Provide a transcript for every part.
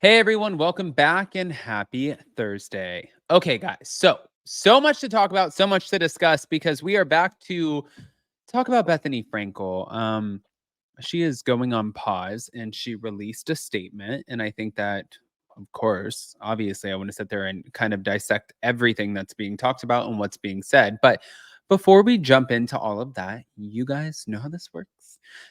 Hey everyone, welcome back and happy Thursday. Okay, guys, so much to talk about, so much to discuss because we are back to talk about Bethenny Frankel. She is going on pause and she released a statement. And I think that, of course, obviously, I want to sit there and kind of dissect everything that's being talked about and what's being said. But before we jump into all of that, you guys know how this works.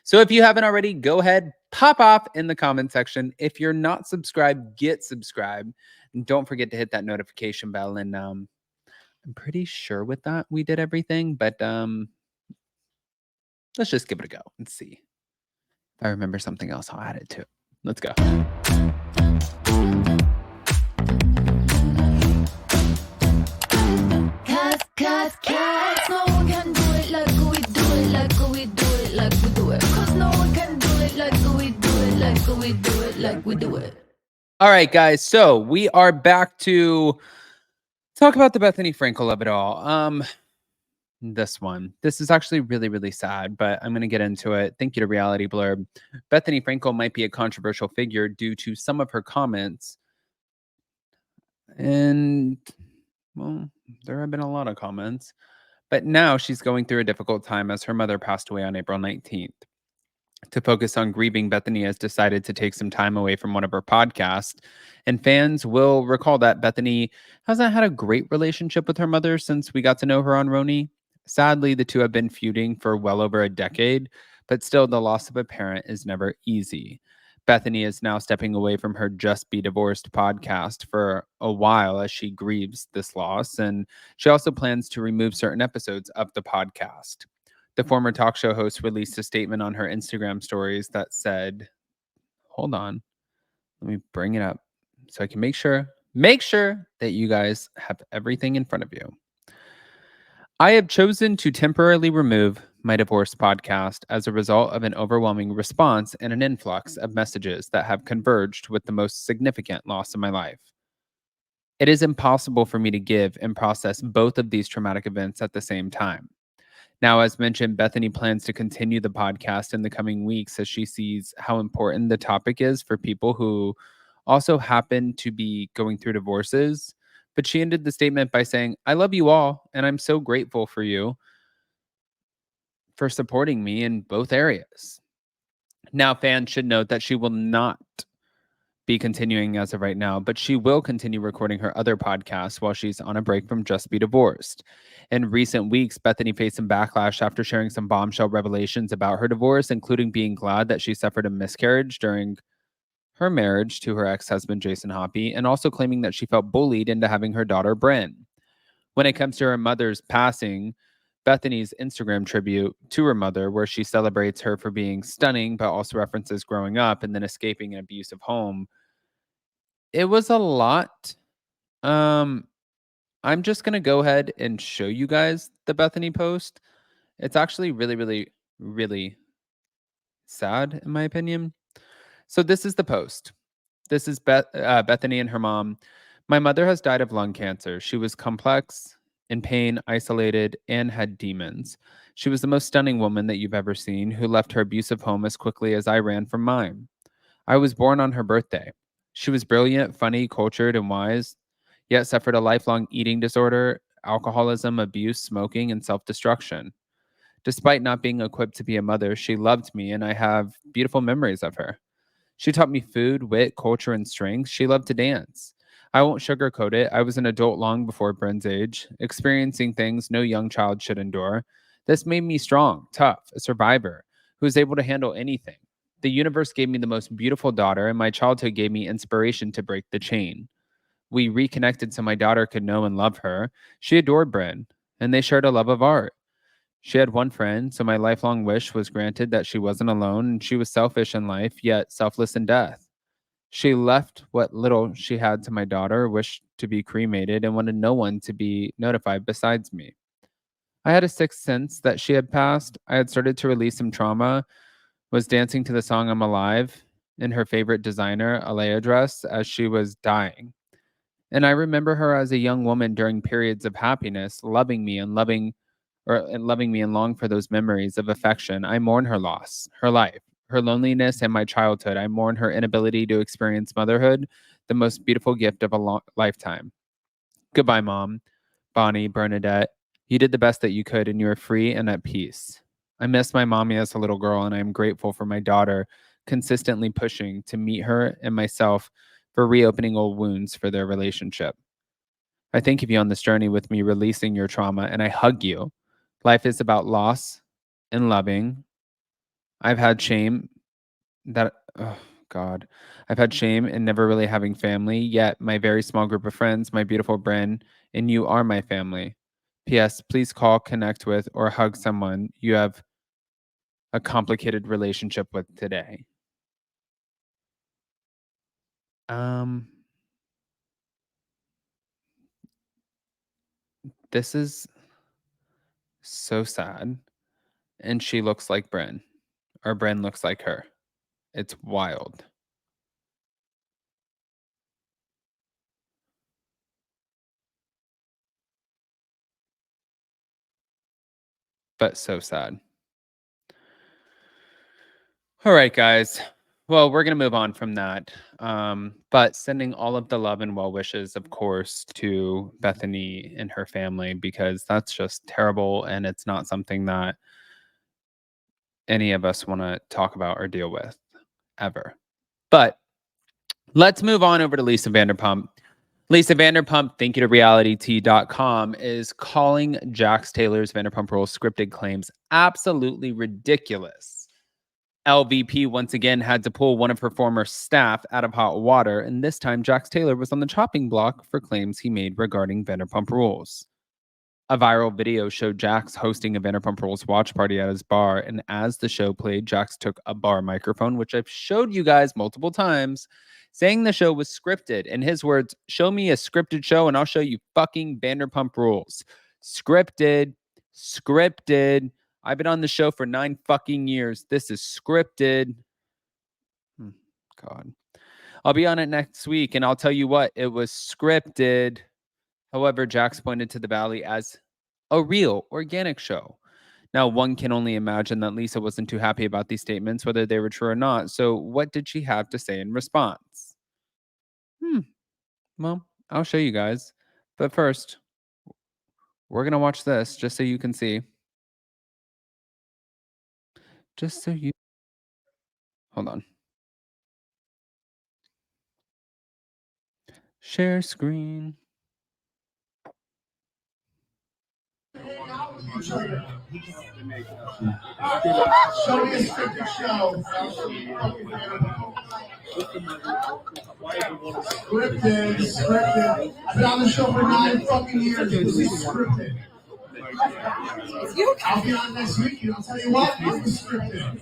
So if you haven't already, go ahead, pop off in the comment section. If you're not subscribed, get subscribed. And don't forget to hit that notification bell. And I'm pretty sure with that we did everything, but let's just give it a go and see. If I remember something else, I'll add it too. Let's go. Cause no one can do it like we do it, like we do it, like we do it. Cause no one can do it like we do it, like we do it, like we do it. All right, guys. So we are back to talk about the Bethenny Frankel of it all. This is actually really, really sad, but I'm going to get into it. Thank you to Reality Blurb. Bethenny Frankel might be a controversial figure due to some of her comments. And, well, there have been a lot of comments. But now she's going through a difficult time as her mother passed away on April 19th. To focus on grieving, Bethenny has decided to take some time away from one of her podcasts. And fans will recall that Bethenny hasn't had a great relationship with her mother since we got to know her on Roni. Sadly, the two have been feuding for well over a decade, but still, the loss of a parent is never easy. Bethenny is now stepping away from her Just Be Divorced podcast for a while as she grieves this loss, and she also plans to remove certain episodes of the podcast. The former talk show host released a statement on her Instagram stories that said, hold on, let me bring it up so I can make sure that you guys have everything in front of you. I have chosen to temporarily remove my divorce podcast as a result of an overwhelming response and an influx of messages that have converged with the most significant loss of my life. It is impossible for me to give and process both of these traumatic events at the same time. Now, as mentioned, Bethenny plans to continue the podcast in the coming weeks as she sees how important the topic is for people who also happen to be going through divorces. But she ended the statement by saying, I love you all, and I'm so grateful for you for supporting me in both areas. Now, fans should note that she will not be continuing as of right now, but she will continue recording her other podcasts while she's on a break from Just Be Divorced. In recent weeks, Bethenny faced some backlash after sharing some bombshell revelations about her divorce, including being glad that she suffered a miscarriage during her marriage to her ex-husband, Jason Hoppy, and also claiming that she felt bullied into having her daughter, Bryn. When it comes to her mother's passing, Bethenny's Instagram tribute to her mother, where she celebrates her for being stunning, but also references growing up and then escaping an abusive home, it was a lot. I'm just gonna go ahead and show you guys the Bethenny post. It's actually really, really, really sad, in my opinion. So this is the post. This is Bethenny and her mom. My mother has died of lung cancer. She was complex, in pain, isolated, and had demons. She was the most stunning woman that you've ever seen, who left her abusive home as quickly as I ran from mine. I was born on her birthday. She was brilliant, funny, cultured, and wise, yet suffered a lifelong eating disorder, alcoholism, abuse, smoking, and self destruction. Despite not being equipped to be a mother, she loved me, and I have beautiful memories of her. She taught me food, wit, culture, and strength. She loved to dance. I won't sugarcoat it. I was an adult long before Bryn's age, experiencing things no young child should endure. This made me strong, tough, a survivor who was able to handle anything. The universe gave me the most beautiful daughter, and my childhood gave me inspiration to break the chain. We reconnected so my daughter could know and love her. She adored Bryn, and they shared a love of art. She had one friend, so my lifelong wish was granted that she wasn't alone, and she was selfish in life, yet selfless in death. She left what little she had to my daughter, wished to be cremated, and wanted no one to be notified besides me. I had a sixth sense that she had passed. I had started to release some trauma, was dancing to the song I'm Alive in her favorite designer, Alea dress, as she was dying. And I remember her as a young woman during periods of happiness, loving me and loving me and long for those memories of affection. I mourn her loss, her life, her loneliness and my childhood. I mourn her inability to experience motherhood, the most beautiful gift of a lifetime. Goodbye, Mom. Bonnie, Bernadette. You did the best that you could, and you are free and at peace. I miss my mommy as a little girl, and I am grateful for my daughter consistently pushing to meet her and myself for reopening old wounds for their relationship. I think of you on this journey with me, releasing your trauma, and I hug you. Life is about loss and loving. I've had shame that, oh God, I've had shame in never really having family, yet my very small group of friends, my beautiful Bryn, and you are my family. P.S. Please call, connect with, or hug someone you have a complicated relationship with today. Um, this is so sad. And she looks like Bryn, or Bryn looks like her. It's wild, but so sad. All right, guys. Well, we're going to move on from that. But sending all of the love and well wishes, of course, to Bethenny and her family, because that's just terrible. And it's not something that any of us want to talk about or deal with ever. But let's move on over to Lisa Vanderpump. Lisa Vanderpump, thank you to realityt.com, is calling Jax Taylor's Vanderpump Rules scripted claims absolutely ridiculous. LVP once again had to pull one of her former staff out of hot water, and this time Jax Taylor was on the chopping block for claims he made regarding Vanderpump Rules. A viral video showed Jax hosting a Vanderpump Rules watch party at his bar, and as the show played, Jax took a bar microphone, which I've showed you guys multiple times, saying the show was scripted. In his words, show me a scripted show and I'll show you fucking Vanderpump Rules. Scripted, scripted. I've been on the show for 9 fucking years. This is scripted. God. I'll be on it next week, and I'll tell you what, it was scripted. However, Jax pointed to the Valley as a real, organic show. Now, one can only imagine that Lisa wasn't too happy about these statements, whether they were true or not. So, what did she have to say in response? Well, I'll show you guys. But first, we're going to watch this just so you can see. Just so you. Hold on. Share screen. Show me a scripted show. Scripted. I've been on the show for 9 fucking years. This is scripted. I'll be on next week, and I'll tell you what, it was scripted.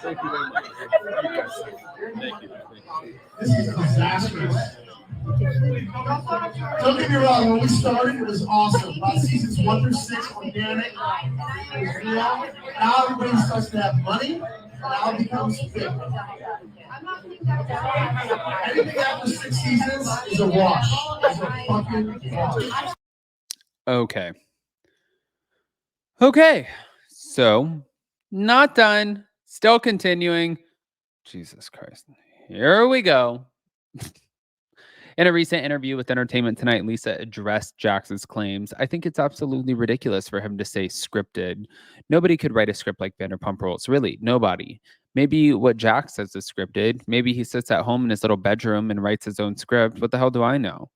Thank you very much. Thank you. This is disastrous. Don't get me wrong, when we started, it was awesome. About seasons 1 through 6, organic. Now everybody starts to have money, and now it becomes fake. Anything after 6 seasons is a wash. It's a fucking wash. Okay. Okay. So, not done. Still continuing. Jesus Christ. Here we go. In a recent interview with Entertainment Tonight, Lisa addressed Jax's claims. I think it's absolutely ridiculous for him to say scripted. Nobody could write a script like Vanderpump Rules. Really, nobody. Maybe what Jax says is scripted. Maybe he sits at home in his little bedroom and writes his own script. What the hell do I know?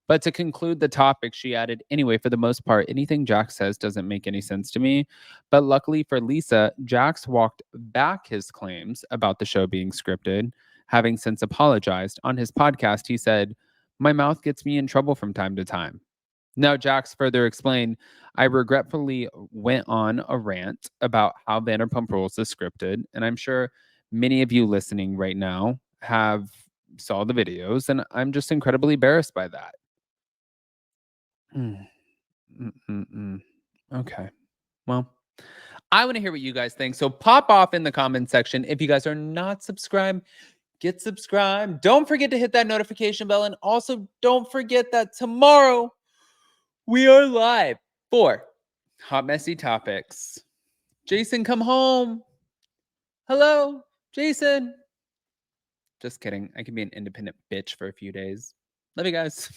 But to conclude the topic, she added, anyway, for the most part, anything Jax says doesn't make any sense to me. But luckily for Lisa, Jax walked back his claims about the show being scripted, having since apologized. On his podcast, he said, my mouth gets me in trouble from time to time. Now, Jax further explained, I regretfully went on a rant about how Vanderpump Rules is scripted, and I'm sure many of you listening right now have saw the videos, and I'm just incredibly embarrassed by that. Okay. Well, I want to hear what you guys think. So pop off in the comment section. If you guys are not subscribed, get subscribed. Don't forget to hit that notification bell. And also don't forget that tomorrow we are live for Hot Messy Topics. Jason, come home. Hello, Jason. Just kidding. I can be an independent bitch for a few days. Love you guys.